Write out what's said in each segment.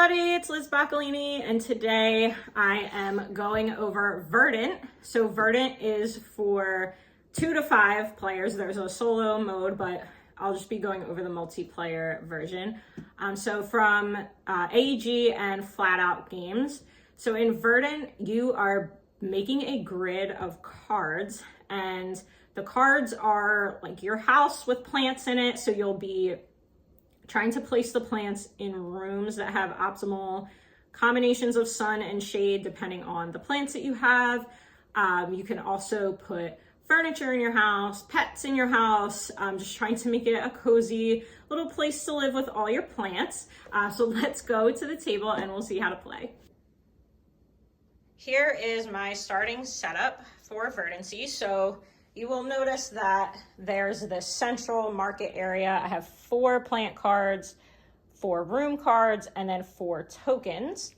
everybody, it's Liz Boccolini, and today I am going over Verdant. So Verdant is for 2 to 5 players. There's a solo mode, but I'll just be going over the multiplayer version. So from AEG and Flat Out Games. So in Verdant, you are making a grid of cards, and the cards are like your house with plants in it. So you'll be trying to place the plants in rooms that have optimal combinations of sun and shade depending on the plants that you have. You can also put furniture in your house, pets in your house, just trying to make it a cozy little place to live with all your plants. So let's go to the table and we'll see how to play. Here is my starting setup for Verdancy. So you will notice that there's this central market area. I have 4 plant cards, 4 room cards, and then 4 tokens.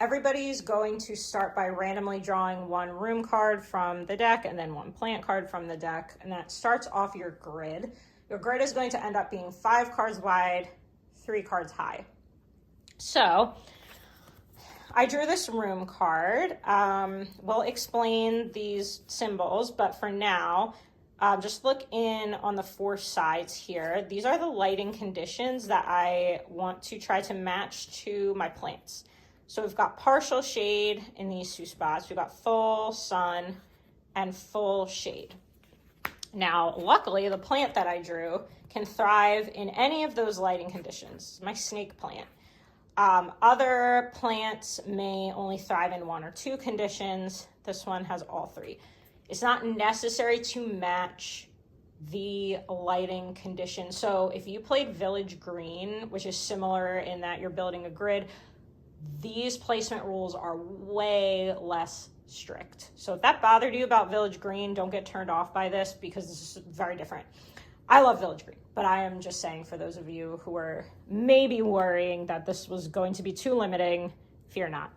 Everybody's going to start by randomly drawing 1 room card from the deck and then 1 plant card from the deck, and that starts off your grid. Your grid is going to end up being 5 cards wide, 3 cards high. So I drew this room card. We'll explain these symbols, but for now, just look in on the 4 sides here. These are the lighting conditions that I want to try to match to my plants. So we've got partial shade in these 2 spots. We've got full sun and full shade. Now, luckily, the plant that I drew can thrive in any of those lighting conditions. My snake plant. Other plants may only thrive in 1 or 2 conditions. This one has all 3. It's not necessary to match the lighting condition. So if you played Village Green, which is similar in that you're building a grid, these placement rules are way less strict. So if that bothered you about Village Green, don't get turned off by this because this is very different. I love Village Green, but I am just saying for those of you who are maybe worrying that this was going to be too limiting, fear not.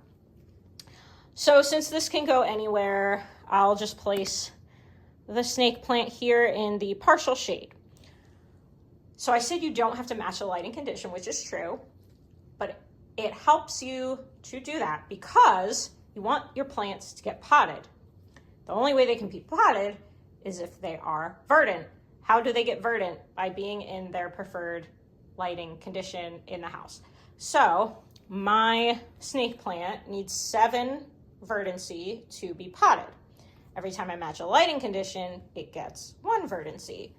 So since this can go anywhere, I'll just place the snake plant here in the partial shade. So I said you don't have to match the lighting condition, which is true, but it helps you to do that because you want your plants to get potted. The only way they can be potted is if they are verdant. How do they get verdant? By being in their preferred lighting condition in the house. So my snake plant needs 7 verdancy to be potted. Every time I match a lighting condition, it gets 1 verdancy.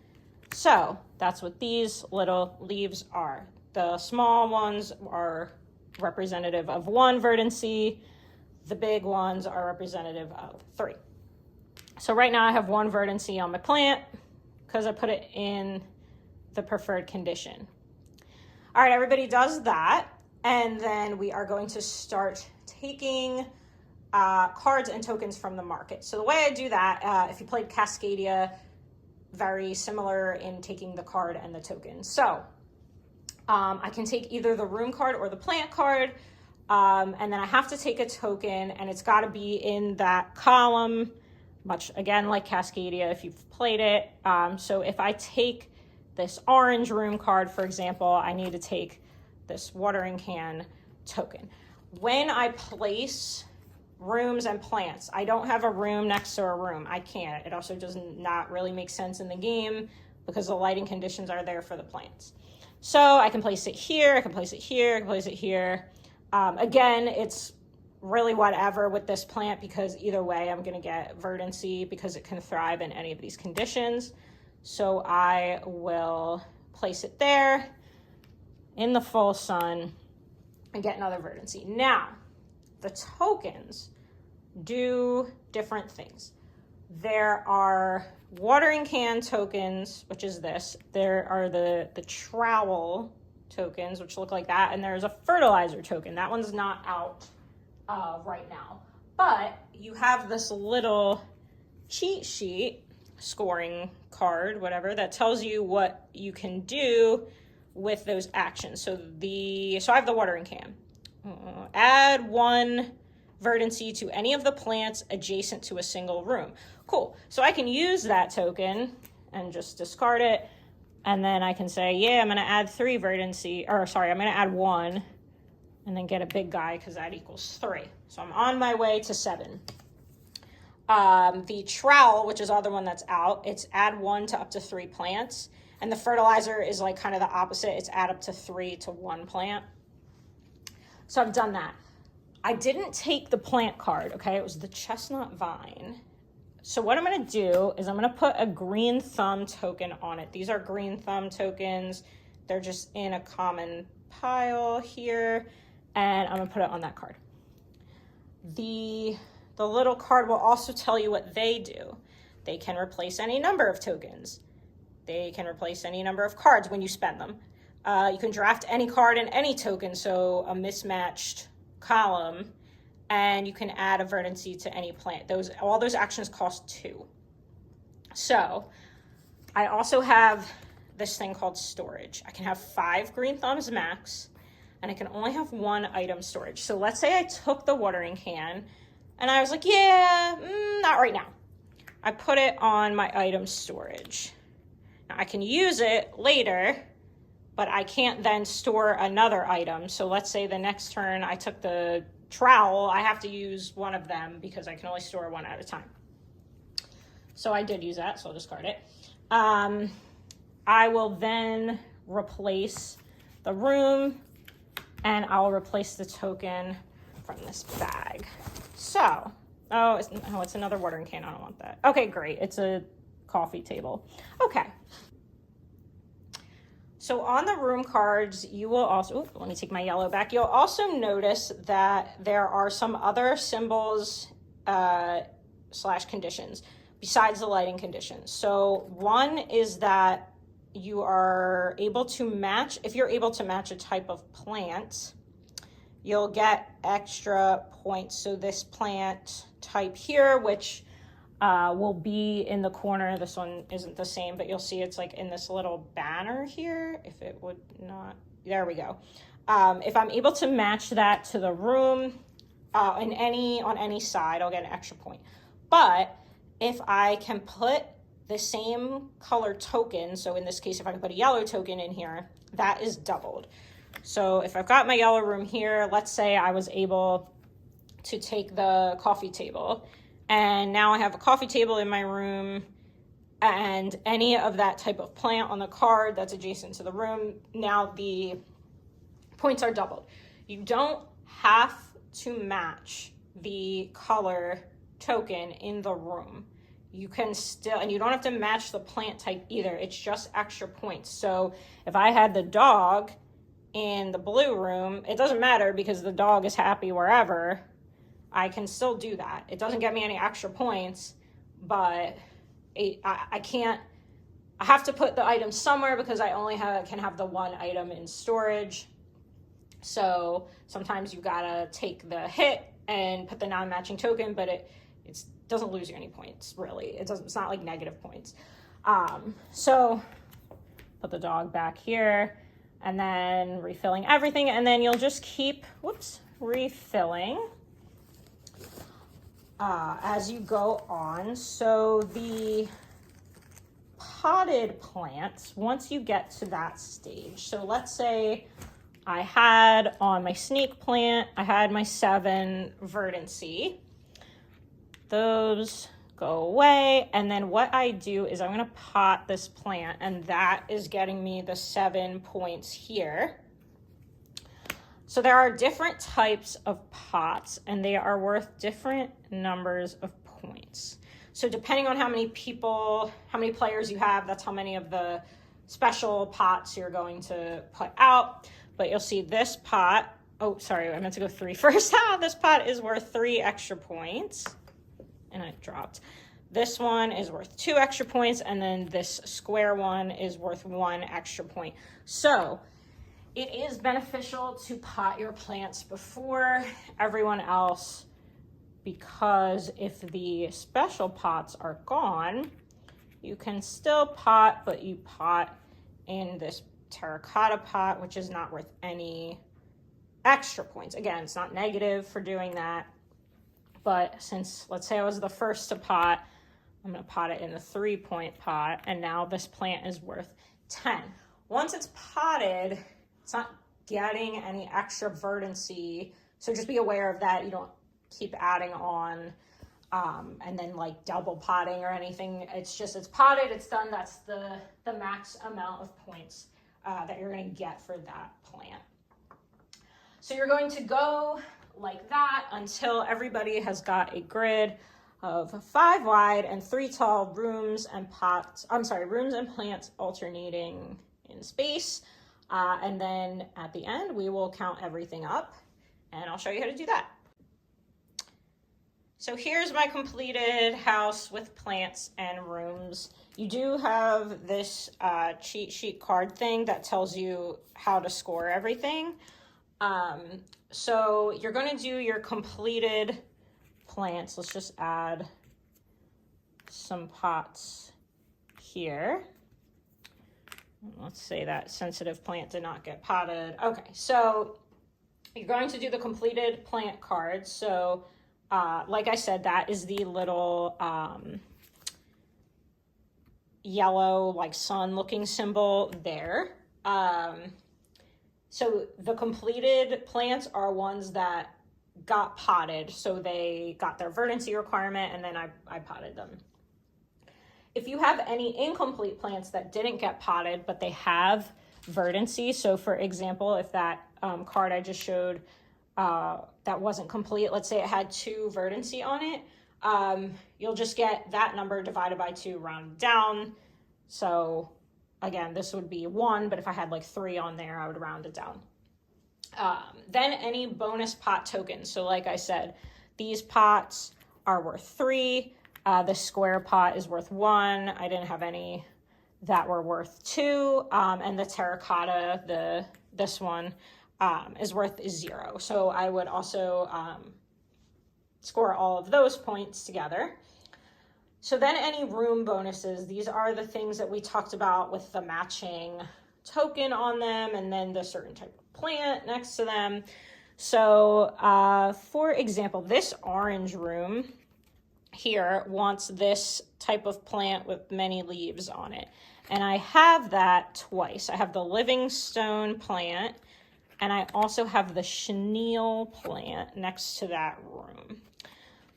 So that's what these little leaves are. The small ones are representative of 1 verdancy. The big ones are representative of 3. So right now I have 1 verdancy on my plant because I put it in the preferred condition. All right, everybody does that. And then we are going to start taking cards and tokens from the market. So the way I do that, if you played Cascadia, very similar in taking the card and the token. So I can take either the room card or the plant card, and then I have to take a token, and it's got to be in that column, much again like Cascadia if you've played it. So if I take this orange room card, for example, I need to take this watering can token. When I place rooms and plants, I don't have a room next to a room. I can't. It also does not really make sense in the game because the lighting conditions are there for the plants. So I can place it here, I can place it here, I can place it here. Again, it's really whatever with this plant because either way I'm going to get verdancy because it can thrive in any of these conditions. So I will place it there in the full sun and get another verdancy. Now, the tokens do different things. There are watering can tokens, which is this. There are the trowel tokens, which look like that. And there's a fertilizer token. That one's not out right now. But you have this little cheat sheet, scoring card, whatever, that tells you what you can do with those actions. So I have the watering can. Add 1 verdancy to any of the plants adjacent to a single room. Cool. So I can use that token and just discard it. And then I can say, yeah, I'm going to add 3 verdancy, or sorry, I'm going to add 1 and then get a big guy because that equals 3. So I'm on my way to 7. The trowel, which is the other one that's out, it's add 1 to up to 3 plants. And the fertilizer is like kind of the opposite. It's add up to 3 to 1 plant. So I've done that. I didn't take the plant card, okay? It was the chestnut vine. So what I'm gonna do is I'm gonna put a green thumb token on it. These are green thumb tokens. They're just in a common pile here, and I'm gonna put it on that card. The little card will also tell you what they do. They can replace any number of tokens. They can replace any number of cards when you spend them. You can draft any card and any token, so a mismatched column, and you can add a verdancy to any plant. All those actions cost 2. So I also have this thing called storage. I can have 5 green thumbs max, and I can only have 1 item storage. So let's say I took the watering can and I was like, yeah, not right now. I put it on my item storage. Now I can use it later, but I can't then store another item. So let's say the next turn I took the trowel, I have to use one of them because I can only store 1 at a time. So I did use that, so I'll discard it. I will then replace the room, and I'll replace the token from this bag. So, it's another watering can. I don't want that. Okay, great. It's a coffee table. Okay. So on the room cards, you will also, let me take my yellow back. You'll also notice that there are some other symbols / conditions besides the lighting conditions. So one is that you are able to match, if you're able to match a type of plant, you'll get extra points. So this plant type here, which will be in the corner. This one isn't the same, but you'll see it's like in this little banner here. If it would not, there we go. If I'm able to match that to the room on any side, I'll get an extra point. But if I can put the same color token, so in this case, if I can put a yellow token in here, that is doubled. So if I've got my yellow room here, let's say I was able to take the coffee table, and now I have a coffee table in my room, and any of that type of plant on the card that's adjacent to the room, now the points are doubled. You don't have to match the color token in the room. You can still, and you don't have to match the plant type either. It's just extra points. So if I had the dog in the blue room, it doesn't matter because the dog is happy wherever. I can still do that. It doesn't get me any extra points, but I can't, I have to put the item somewhere because I only can have the 1 item in storage. So sometimes you gotta take the hit and put the non-matching token, but it doesn't lose you any points, really. It's not like negative points. So put the dog back here, and then refilling everything, and then you'll just keep, refilling as you go on. So the potted plants, once you get to that stage, so let's say I had on my snake plant, I had my 7 verdancy. Those go away, and then what I do is I'm going to pot this plant, and that is getting me the 7 points here. So there are different types of pots, and they are worth different numbers of points. So depending on how many players you have, that's how many of the special pots you're going to put out. But you'll see this pot, oh sorry, I meant to go 3 first. This pot is worth 3 extra points. And it dropped. This one is worth 2 extra points, and then this square one is worth 1 extra point. So it is beneficial to pot your plants before everyone else, because if the special pots are gone, you can still pot, but you pot in this terracotta pot, which is not worth any extra points. Again, it's not negative for doing that. But since, let's say I was the first to pot, I'm going to pot it in the 3-point pot, and now this plant is worth 10. Once it's potted, it's not getting any extra verdancy. So just be aware of that. You don't keep adding on and then like double potting or anything. It's potted, it's done. That's the max amount of points that you're going to get for that plant. So you're going to go like that until everybody has got a grid of 5 wide and 3 tall rooms and plants alternating in space. And then at the end, we will count everything up and I'll show you how to do that. So here's my completed house with plants and rooms. You do have this cheat sheet card thing that tells you how to score everything. So you're going to do your completed plants. Let's just add some pots here. Let's say that sensitive plant did not get potted. Okay, so you're going to do the completed plant card. So like I said, that is the little yellow like sun looking symbol there. So the completed plants are ones that got potted. So they got their verdancy requirement and then I potted them. If you have any incomplete plants that didn't get potted, but they have verdancy. So for example, if that card I just showed that wasn't complete, let's say it had 2 verdancy on it, you'll just get that number divided by 2 rounded down. So again, this would be 1, but if I had like 3 on there, I would round it down. Then any bonus pot tokens. So like I said, these pots are worth 3. The square pot is worth 1. I didn't have any that were worth 2. And the terracotta, this one, is worth 0. So I would also score all of those points together. So then any room bonuses, these are the things that we talked about with the matching token on them and then the certain type of plant next to them. So for example, this orange room here wants this type of plant with many leaves on it. And I have that twice. I have the Livingstone plant and I also have the chenille plant next to that room.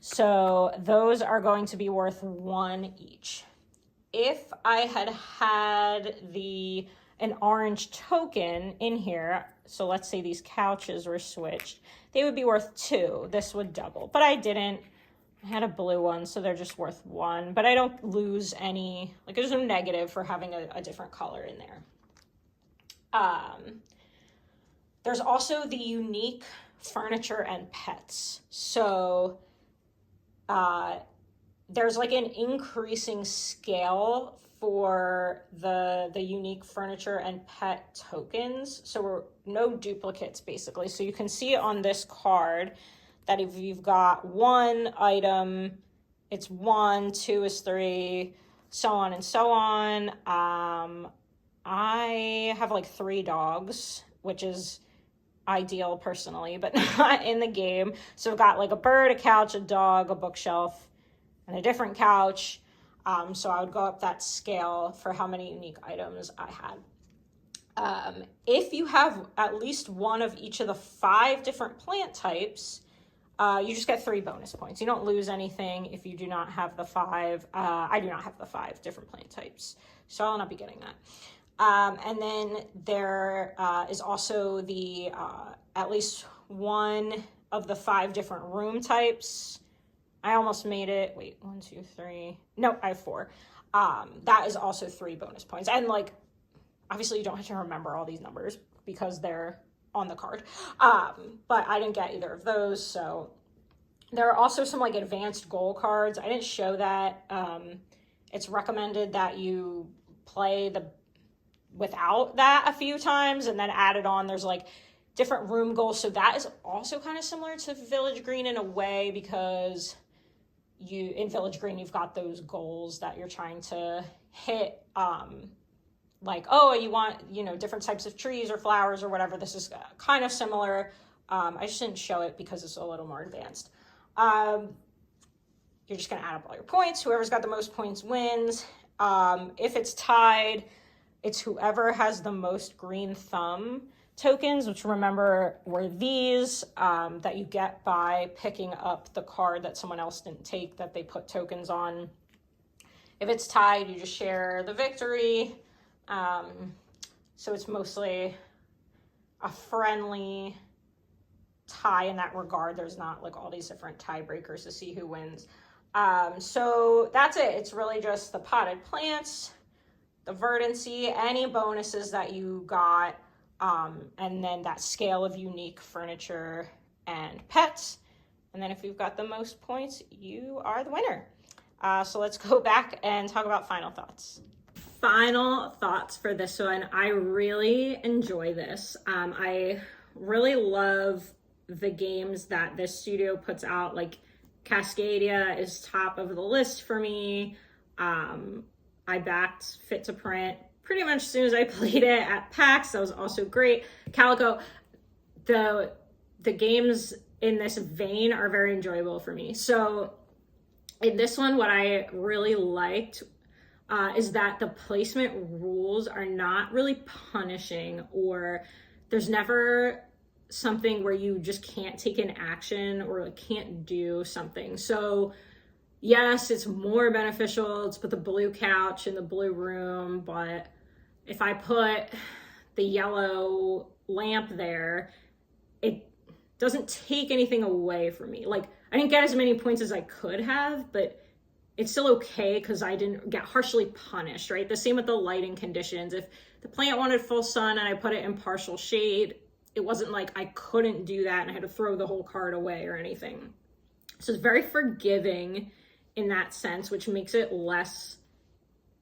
So those are going to be worth 1 each. If I had an orange token in here, so let's say these couches were switched, they would be worth 2. This would double, but I didn't. I had a blue one, so they're just worth 1, but I don't lose any, like there's no negative for having a different color in there. There's also the unique furniture and pets. So there's like an increasing scale for the unique furniture and pet tokens. So no duplicates basically. So you can see on this card that if you've got 1 item, it's 1, 2 is 3, so on and so on. I have like 3 dogs, which is ideal personally, but not in the game. So I've got like a bird, a couch, a dog, a bookshelf, and a different couch. So I would go up that scale for how many unique items I had. If you have at least 1 of each of the 5 different plant types, you just get 3 bonus points. You don't lose anything if you do not have the 5. I do not have the 5 different plant types, so I'll not be getting that. And then there is also the at least 1 of the 5 different room types. I almost made it. Wait, 1, 2, 3. No, I have 4. That is also 3 bonus points. And like, obviously you don't have to remember all these numbers because they're on the card. But I didn't get either of those. So there are also some like advanced goal cards. I didn't show that. It's recommended that you play without that a few times and then add it on. There's like different room goals. So that is also kind of similar to Village Green in a way, because in Village Green, you've got those goals that you're trying to hit. Like, oh, you want, different types of trees or flowers or whatever. This is kind of similar. I just didn't show it because it's a little more advanced. You're just going to add up all your points. Whoever's got the most points wins. If it's tied, it's whoever has the most green thumb tokens, which remember were these that you get by picking up the card that someone else didn't take that they put tokens on. If it's tied, you just share the victory. So it's mostly a friendly tie in that regard. There's not like all these different tiebreakers to see who wins. So that's it. It's really just the potted plants, the verdancy, any bonuses that you got, and then that scale of unique furniture and pets. And then if you've got the most points, you are the winner. So let's go back and talk about final thoughts. Final thoughts for this one. I really enjoy this. I really love the games that this studio puts out. Like Cascadia is top of the list for me. I backed Fit to Print pretty much as soon as I played it at PAX. That was also great. Calico, the games in this vein are very enjoyable for me. So in this one, what I really liked is that the placement rules are not really punishing, or there's never something where you just can't take an action or like can't do something. So yes, it's more beneficial to put the blue couch in the blue room, but if I put the yellow lamp there, it doesn't take anything away from me. Like, I didn't get as many points as I could have, but it's still okay because I didn't get harshly punished, right? The same with the lighting conditions. If the plant wanted full sun and I put it in partial shade, it wasn't like I couldn't do that and I had to throw the whole card away or anything. So it's very forgiving in that sense, which makes it less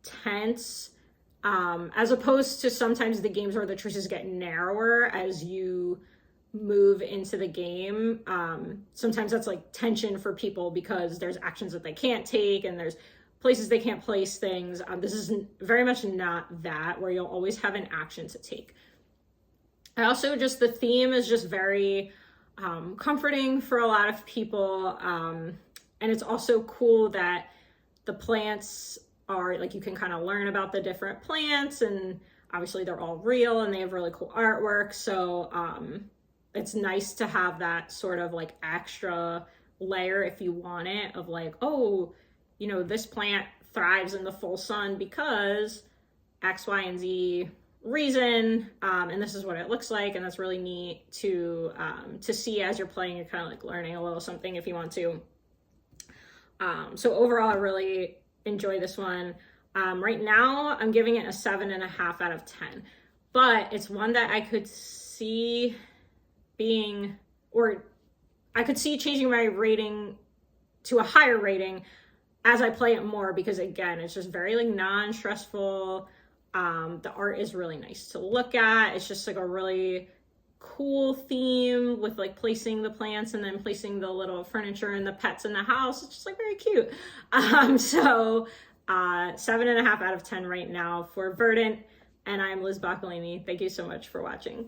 tense, as opposed to sometimes the games where the choices get narrower as you move into the game. Sometimes that's like tension for people because there's actions that they can't take and there's places they can't place things. This is very much not that, where you'll always have an action to take. I also just, the theme is just very comforting for a lot of people. And it's also cool that the plants are like, you can kind of learn about the different plants, and obviously they're all real and they have really cool artwork. So it's nice to have that sort of like extra layer if you want it, of like, oh, you know, this plant thrives in the full sun because X, Y, and Z reason, and this is what it looks like. And that's really neat to see as you're playing. You're kind of like learning a little something if you want to. So overall, I really enjoy this one. Right now I'm giving it a 7.5 out of 10, but it's one that I could see being, or I could see changing my rating to a higher rating as I play it more, because again, it's just very like non-stressful. The art is really nice to look at. It's just like a really cool theme with like placing the plants and then placing the little furniture and the pets in the house. It's just like very cute. So 7.5 out of 10 right now for Verdant. And I'm Liz Boccolini. Thank you so much for watching.